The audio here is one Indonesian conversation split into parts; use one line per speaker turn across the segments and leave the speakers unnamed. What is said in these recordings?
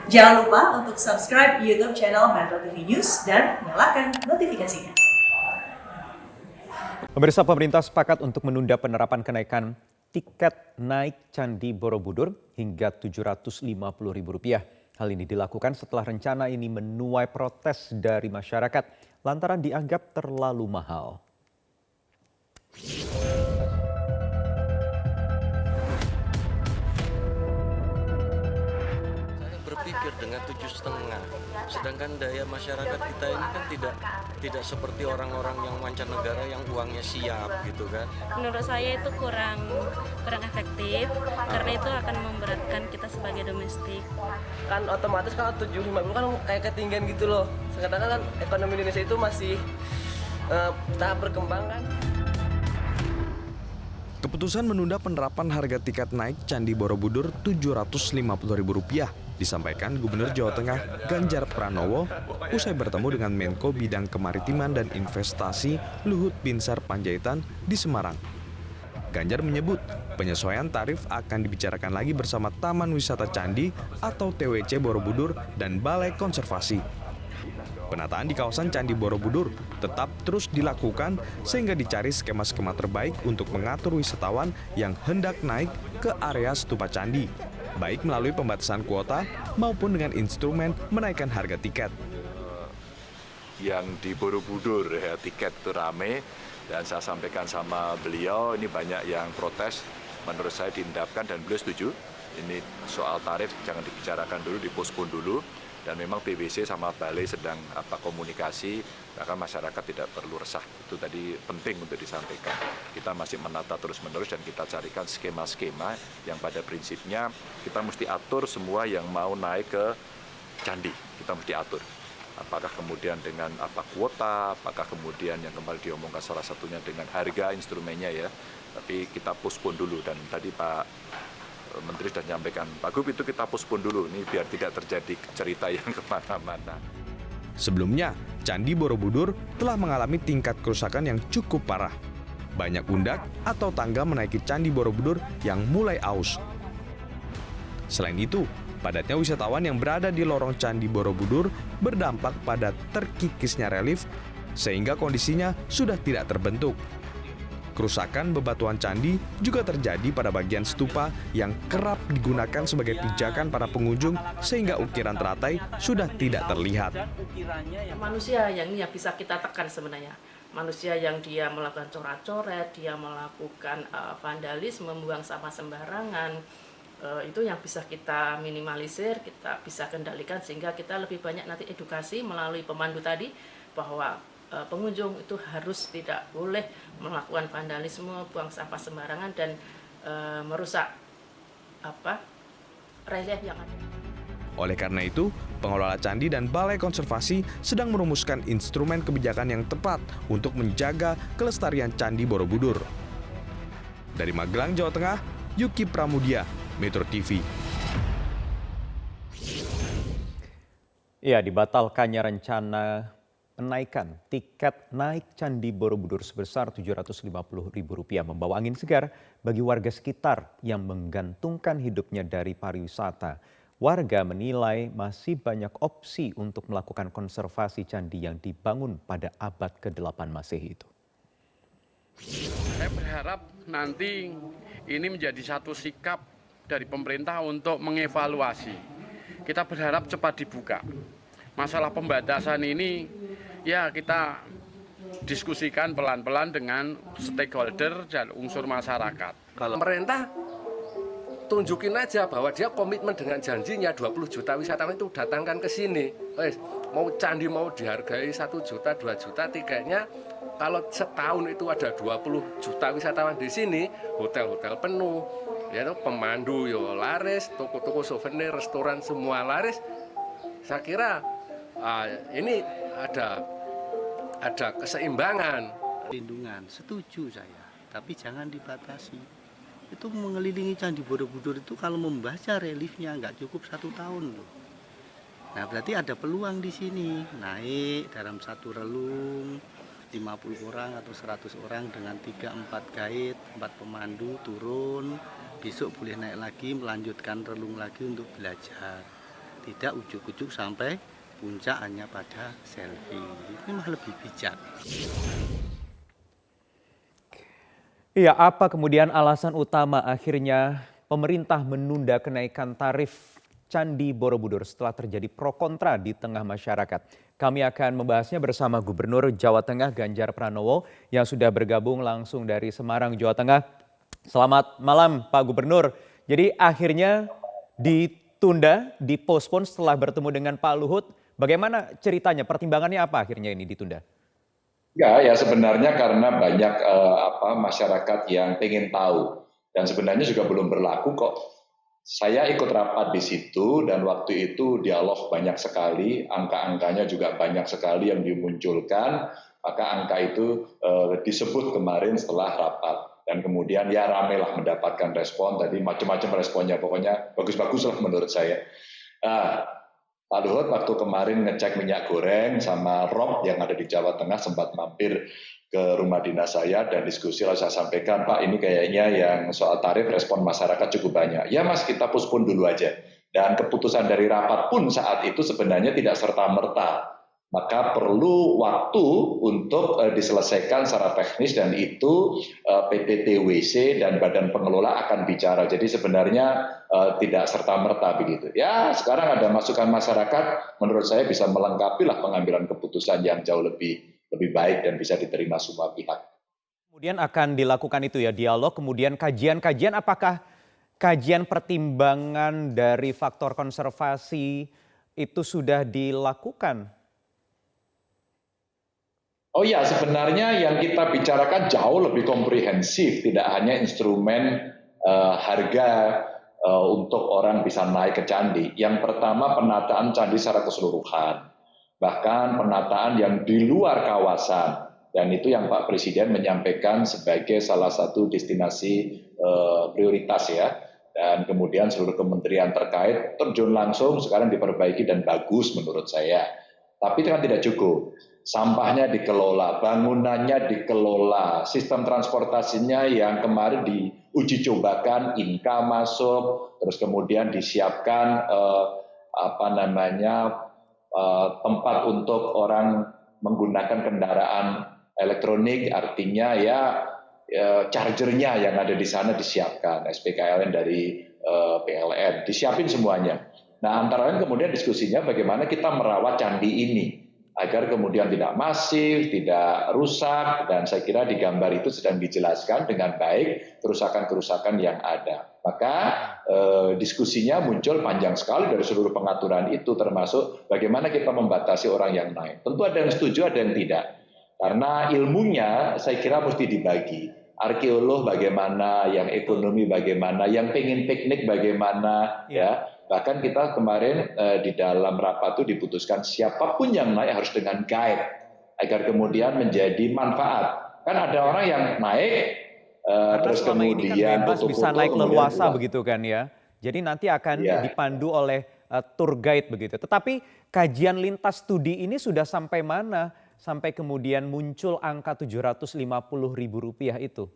Jangan lupa untuk subscribe YouTube channel Metro TV News dan nyalakan notifikasinya.
Pemirsa, pemerintah sepakat untuk menunda penerapan kenaikan tiket naik Candi Borobudur hingga Rp750.000. Hal ini dilakukan setelah rencana ini menuai protes dari masyarakat lantaran dianggap terlalu mahal.
Berpikir dengan 7,5, sedangkan daya masyarakat kita ini kan tidak seperti orang-orang yang mancanegara yang uangnya siap gitu kan.
Menurut saya itu kurang efektif karena itu akan memberatkan kita sebagai domestik.
Kan otomatis kalau 750 kan kayak ketinggian gitu loh. Sekarang kan ekonomi Indonesia itu masih tahap berkembang kan.
Keputusan menunda penerapan harga tiket naik Candi Borobudur Rp750.000 disampaikan Gubernur Jawa Tengah Ganjar Pranowo usai bertemu dengan Menko Bidang Kemaritiman dan Investasi Luhut Binsar Panjaitan di Semarang. Ganjar menyebut penyesuaian tarif akan dibicarakan lagi bersama Taman Wisata Candi atau TWC Borobudur dan Balai Konservasi. Penataan di kawasan Candi Borobudur tetap terus dilakukan sehingga dicari skema-skema terbaik untuk mengatur wisatawan yang hendak naik ke area stupa candi, baik melalui pembatasan kuota maupun dengan instrumen menaikkan harga tiket.
Yang di Borobudur ya, tiket itu rame dan saya sampaikan sama beliau ini banyak yang protes, menurut saya diendapkan dan beliau setuju. Ini soal tarif jangan dibicarakan dulu, dipospon dulu. Dan memang TWC sama Balai sedang komunikasi, bahkan masyarakat tidak perlu resah. Itu tadi penting untuk disampaikan. Kita masih menata terus-menerus dan kita carikan skema-skema yang pada prinsipnya kita mesti atur semua yang mau naik ke candi. Kita mesti atur. Apakah kemudian dengan kuota, apakah kemudian yang kemarin diomongkan salah satunya dengan harga instrumennya ya. Tapi kita postpone dulu dan tadi Pak Menteri sudah menyampaikan, Pak Gub itu kita postpone dulu, ini biar tidak terjadi cerita yang kemana-mana.
Sebelumnya, Candi Borobudur telah mengalami tingkat kerusakan yang cukup parah. Banyak undak atau tangga menaiki Candi Borobudur yang mulai aus. Selain itu, padatnya wisatawan yang berada di lorong Candi Borobudur berdampak pada terkikisnya relief, sehingga kondisinya sudah tidak terbentuk. Kerusakan bebatuan candi juga terjadi pada bagian stupa yang kerap digunakan sebagai pijakan para pengunjung sehingga ukiran teratai sudah tidak terlihat.
Manusia yang ini ya bisa kita tekan sebenarnya. Manusia yang dia melakukan coret-coret, dia melakukan vandalisme, membuang sampah sembarangan, itu yang bisa kita minimalisir, kita bisa kendalikan sehingga kita lebih banyak nanti edukasi melalui pemandu tadi bahwa pengunjung itu harus tidak boleh melakukan vandalisme, buang sampah sembarangan dan merusak relief yang ada.
Oleh karena itu, pengelola candi dan Balai Konservasi sedang merumuskan instrumen kebijakan yang tepat untuk menjaga kelestarian Candi Borobudur. Dari Magelang, Jawa Tengah, Yuki Pramudia, Metro TV.
Ya, dibatalkannya rencana kenaikan tiket naik Candi Borobudur sebesar Rp750.000 membawa angin segar bagi warga sekitar yang menggantungkan hidupnya dari pariwisata. Warga menilai masih banyak opsi untuk melakukan konservasi candi yang dibangun pada abad ke-8 Masehi itu.
Saya berharap nanti ini menjadi satu sikap dari pemerintah untuk mengevaluasi. Kita berharap cepat dibuka. Masalah pembatasan ini ya kita diskusikan pelan-pelan dengan stakeholder dan unsur masyarakat.
Kalau pemerintah tunjukin aja bahwa dia komitmen dengan janjinya 20 juta wisatawan itu datangkan ke sini. Mau candi mau dihargai 1 juta, 2 juta tiketnya. Kalau setahun itu ada 20 juta wisatawan di sini, hotel-hotel penuh, ya pemandu yo laris, toko-toko souvenir, restoran semua laris. Saya kira ini ada keseimbangan.
Lindungan, setuju saya, tapi jangan dibatasi. Itu mengelilingi Candi Borobudur itu kalau membaca reliefnya nggak cukup 1 tahun loh. Nah berarti ada peluang di sini naik dalam satu relung 50 orang atau 100 orang dengan 3-4 guide, 4 pemandu turun, besok boleh naik lagi melanjutkan relung lagi untuk belajar. tidak ujuk-ujuk sampai puncak hanya pada selfie. Ini malah lebih bijak.
Iya, apa kemudian alasan utama akhirnya pemerintah menunda kenaikan tarif Candi Borobudur setelah terjadi pro kontra di tengah masyarakat? Kami akan membahasnya bersama Gubernur Jawa Tengah Ganjar Pranowo yang sudah bergabung langsung dari Semarang, Jawa Tengah. Selamat malam Pak Gubernur. Jadi akhirnya ditunda, dipospon setelah bertemu dengan Pak Luhut. Bagaimana ceritanya? Pertimbangannya apa akhirnya ini ditunda?
Ya sebenarnya karena banyak masyarakat yang pengen tahu dan sebenarnya juga belum berlaku kok. Saya ikut rapat di situ dan waktu itu dialog banyak sekali, angka-angkanya juga banyak sekali yang dimunculkan, maka angka itu disebut kemarin setelah rapat. Dan kemudian ya ramailah mendapatkan respon, tadi macam-macam responnya, pokoknya bagus-bagus lah menurut saya. Pak Luhut waktu kemarin ngecek minyak goreng sama Rob yang ada di Jawa Tengah sempat mampir ke rumah dinas saya dan diskusi, lalu saya sampaikan, Pak ini kayaknya yang soal tarif respon masyarakat cukup banyak. Ya Mas, kita postpone dulu aja. Dan keputusan dari rapat pun saat itu sebenarnya tidak serta-merta. Maka perlu waktu untuk diselesaikan secara teknis dan itu PTTWC dan Badan Pengelola akan bicara. Jadi sebenarnya tidak serta-merta begitu. Ya sekarang ada masukan masyarakat, menurut saya bisa melengkapi lah pengambilan keputusan yang jauh lebih baik dan bisa diterima semua pihak.
Kemudian akan dilakukan itu ya dialog, kemudian kajian-kajian, apakah kajian pertimbangan dari faktor konservasi itu sudah dilakukan?
Oh ya, sebenarnya yang kita bicarakan jauh lebih komprehensif, tidak hanya instrumen harga untuk orang bisa naik ke candi. Yang pertama penataan candi secara keseluruhan, bahkan penataan yang di luar kawasan, dan itu yang Pak Presiden menyampaikan sebagai salah satu destinasi prioritas ya. Dan kemudian seluruh kementerian terkait terjun langsung, sekarang diperbaiki dan bagus menurut saya. Tapi itu kan tidak cukup. Sampahnya dikelola, bangunannya dikelola, sistem transportasinya yang kemarin diuji cobakan, Inka masuk, terus kemudian disiapkan tempat untuk orang menggunakan kendaraan elektronik, artinya ya chargernya yang ada di sana disiapkan, SPKLN dari PLN, disiapin semuanya. Nah antara lain kemudian diskusinya bagaimana kita merawat candi ini agar kemudian tidak masif, tidak rusak, dan saya kira di gambar itu sedang dijelaskan dengan baik kerusakan-kerusakan yang ada. Maka diskusinya muncul panjang sekali dari seluruh pengaturan itu, termasuk bagaimana kita membatasi orang yang naik. Tentu ada yang setuju, ada yang tidak. Karena ilmunya saya kira mesti dibagi. Arkeolog bagaimana, yang ekonomi bagaimana, yang pengen piknik bagaimana, ya. Bahkan kita kemarin di dalam rapat itu diputuskan siapapun yang naik harus dengan guide agar kemudian menjadi manfaat. Kan ada orang yang naik terus kemudian
kan bebas bisa naik leluasa begitu kan ya. Jadi nanti akan dipandu oleh tour guide begitu. Tetapi kajian lintas studi ini sudah sampai mana sampai kemudian muncul angka Rp750.000 itu?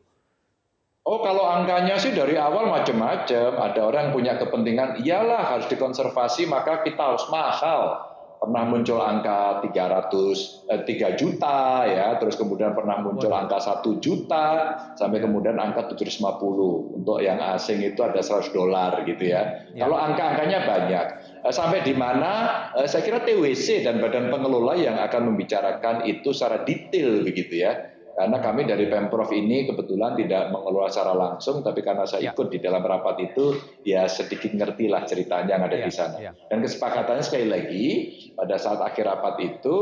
Oh kalau angkanya sih dari awal macam-macam, ada orang yang punya kepentingan, iyalah harus dikonservasi maka kita harus mahal. Pernah muncul angka 3 juta ya, terus kemudian pernah muncul angka 1 juta, sampai kemudian angka 750. Untuk yang asing itu ada $100 gitu ya. Kalau angka-angkanya banyak. Sampai di mana saya kira TWC dan Badan Pengelola yang akan membicarakan itu secara detail begitu ya. Karena kami dari Pemprov ini kebetulan tidak mengelola secara langsung, tapi karena saya ikut di dalam rapat itu, ya sedikit ngerti lah ceritanya yang ada di sana. Dan kesepakatannya sekali lagi, pada saat akhir rapat itu,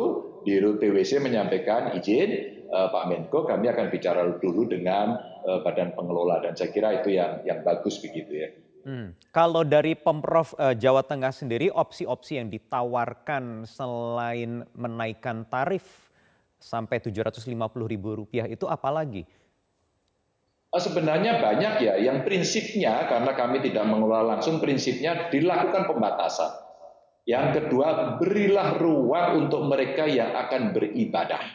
Dirut TWC menyampaikan izin Pak Menko, kami akan bicara dulu dengan Badan Pengelola, dan saya kira itu yang bagus begitu ya.
Kalau dari Pemprov Jawa Tengah sendiri, opsi-opsi yang ditawarkan selain menaikkan tarif sampai Rp750.000 itu apa lagi?
Sebenarnya banyak ya, yang prinsipnya karena kami tidak mengelola langsung, prinsipnya dilakukan pembatasan. Yang kedua, berilah ruang untuk mereka yang akan beribadah.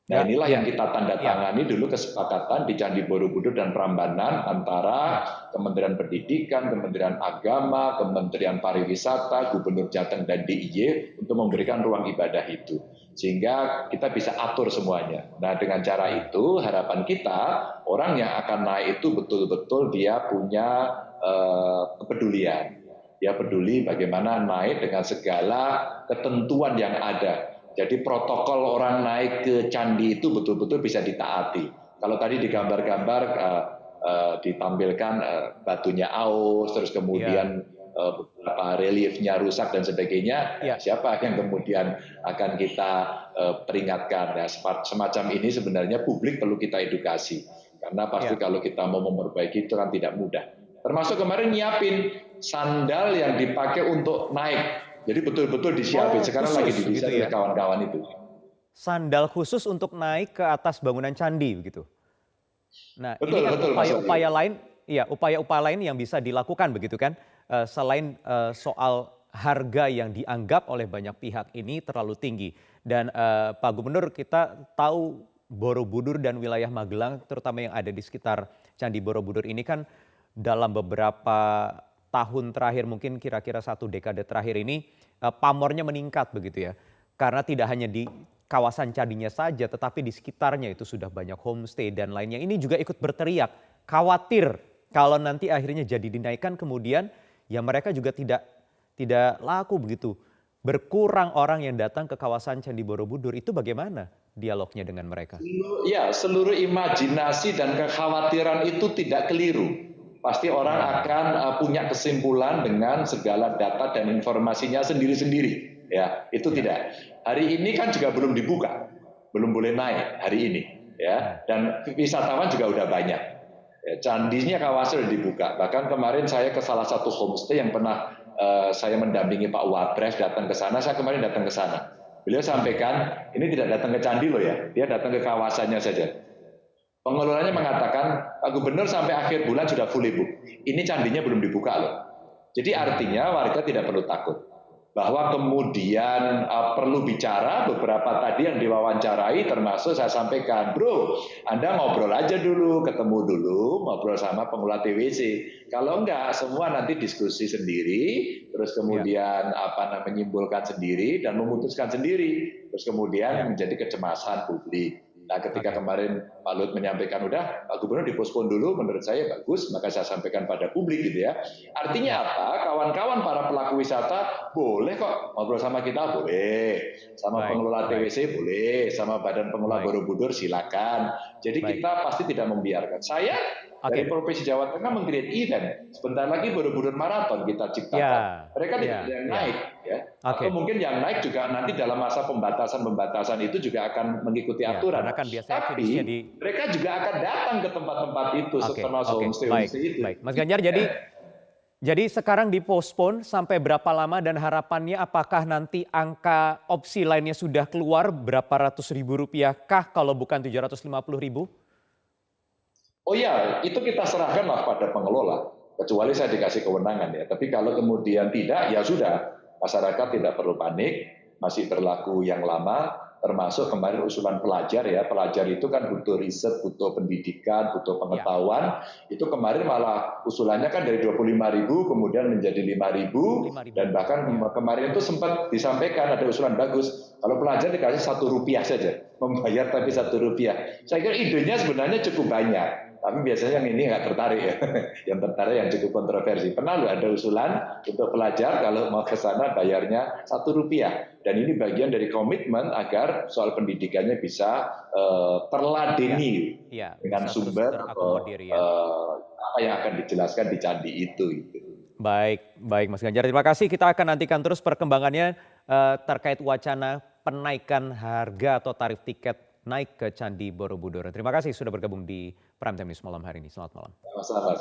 Nah,
Ya,
inilah
ya,
yang kita tanda
ya.
tangani dulu kesepakatan di Candi Borobudur dan Prambanan antara Kementerian Pendidikan, Kementerian Agama, Kementerian Pariwisata, Gubernur Jateng dan DIY untuk memberikan ruang ibadah itu. Sehingga kita bisa atur semuanya. Nah, dengan cara itu harapan kita orang yang akan naik itu betul-betul dia punya kepedulian. Dia peduli bagaimana naik dengan segala ketentuan yang ada. Jadi protokol orang naik ke candi itu betul-betul bisa ditaati. Kalau tadi di gambar-gambar ditampilkan batunya aus, terus kemudian beberapa reliefnya rusak dan sebagainya, siapa yang kemudian akan kita peringatkan? Ya, semacam ini sebenarnya publik perlu kita edukasi. Karena pasti kalau kita mau memperbaiki itu kan tidak mudah. Termasuk kemarin nyiapin sandal yang dipakai untuk naik. Jadi betul-betul disiapin. Sekarang lagi didesain oleh kawan-kawan itu.
Sandal khusus untuk naik ke atas bangunan candi begitu. Nah,
betul,
ini kan
betul,
upaya-upaya lain, upaya-upaya lain yang bisa dilakukan begitu kan? Selain soal harga yang dianggap oleh banyak pihak ini terlalu tinggi. Dan Pak Gubernur, kita tahu Borobudur dan wilayah Magelang, terutama yang ada di sekitar Candi Borobudur ini kan dalam beberapa tahun terakhir, mungkin kira-kira 1 dekade terakhir ini pamornya meningkat begitu ya. Karena tidak hanya di kawasan candinya saja, tetapi di sekitarnya itu sudah banyak homestay dan lainnya. Ini juga ikut berteriak, khawatir kalau nanti akhirnya jadi dinaikkan kemudian ya mereka juga tidak laku begitu. Berkurang orang yang datang ke kawasan Candi Borobudur, itu bagaimana dialognya dengan mereka?
Ya, seluruh imajinasi dan kekhawatiran itu tidak keliru. Pasti orang akan punya kesimpulan dengan segala data dan informasinya sendiri-sendiri. Ya, itu tidak. Hari ini kan juga belum dibuka, belum boleh naik hari ini. Ya, dan wisatawan juga udah banyak. Ya, candinya kawasan sudah dibuka. Bahkan kemarin saya ke salah satu homestay yang pernah saya mendampingi Pak Wapres datang ke sana. Saya kemarin datang ke sana. Beliau sampaikan ini tidak datang ke candi loh ya, dia datang ke kawasannya saja. Pengelolanya mengatakan, Pak Gubernur sampai akhir bulan sudah fully book. Ini candinya belum dibuka loh. Jadi artinya warga tidak perlu takut. Bahwa kemudian perlu bicara, beberapa tadi yang diwawancarai termasuk saya sampaikan, bro, Anda ngobrol aja dulu, ketemu dulu, ngobrol sama pengelola TWC. Kalau enggak, semua nanti diskusi sendiri, terus kemudian menyimpulkan sendiri dan memutuskan sendiri. Terus kemudian menjadi kecemasan publik. Nah, ketika kemarin Pak Luhut menyampaikan udah Pak Gubernur dipospon dulu, menurut saya bagus, maka saya sampaikan pada publik gitu ya. Artinya apa? Kawan-kawan para pelaku wisata boleh kok ngobrol sama kita, boleh. Sama pengelola TWC boleh, sama Badan Pengelola Borobudur silakan. Jadi kita pasti tidak membiarkan. Saya dari Provinsi Jawa Tengah meng-create event. Sebentar lagi Borobudur Marathon kita ciptakan. Mereka tidak ada yang naik. Ya. Atau mungkin yang naik juga nanti dalam masa pembatasan itu juga akan mengikuti aturan.
Kan
tapi mereka juga akan datang ke tempat-tempat itu termasuk homestay itu.
Baik, Mas Ganjar, jadi sekarang dipospon sampai berapa lama dan harapannya apakah nanti angka opsi lainnya sudah keluar berapa ratus ribu rupiah kah kalau bukan 750.000?
Oh ya, itu kita serahkanlah pada pengelola. Kecuali saya dikasih kewenangan ya. Tapi kalau kemudian tidak, ya sudah. Masyarakat tidak perlu panik, masih berlaku yang lama. Termasuk kemarin usulan pelajar ya, pelajar itu kan butuh riset, butuh pendidikan, butuh pengetahuan. Itu kemarin malah usulannya kan dari 25.000 kemudian menjadi 5.000 dan bahkan kemarin itu sempat disampaikan ada usulan bagus. Kalau pelajar dikasih Rp1 saja, membayar tapi Rp1. Saya kira idenya sebenarnya cukup banyak. Tapi biasanya yang ini nggak tertarik ya, yang tertarik yang cukup kontroversi. Pernah loh ada usulan untuk pelajar kalau mau ke sana bayarnya Rp1. Dan ini bagian dari komitmen agar soal pendidikannya bisa terladeni dengan sumber apa yang akan dijelaskan di candi itu.
Baik Mas Ganjar, terima kasih. Kita akan nantikan terus perkembangannya terkait wacana penaikan harga atau tarif tiket naik ke Candi Borobudur. Terima kasih sudah bergabung di Prime Time News malam hari ini. Selamat malam.
Sama-sama.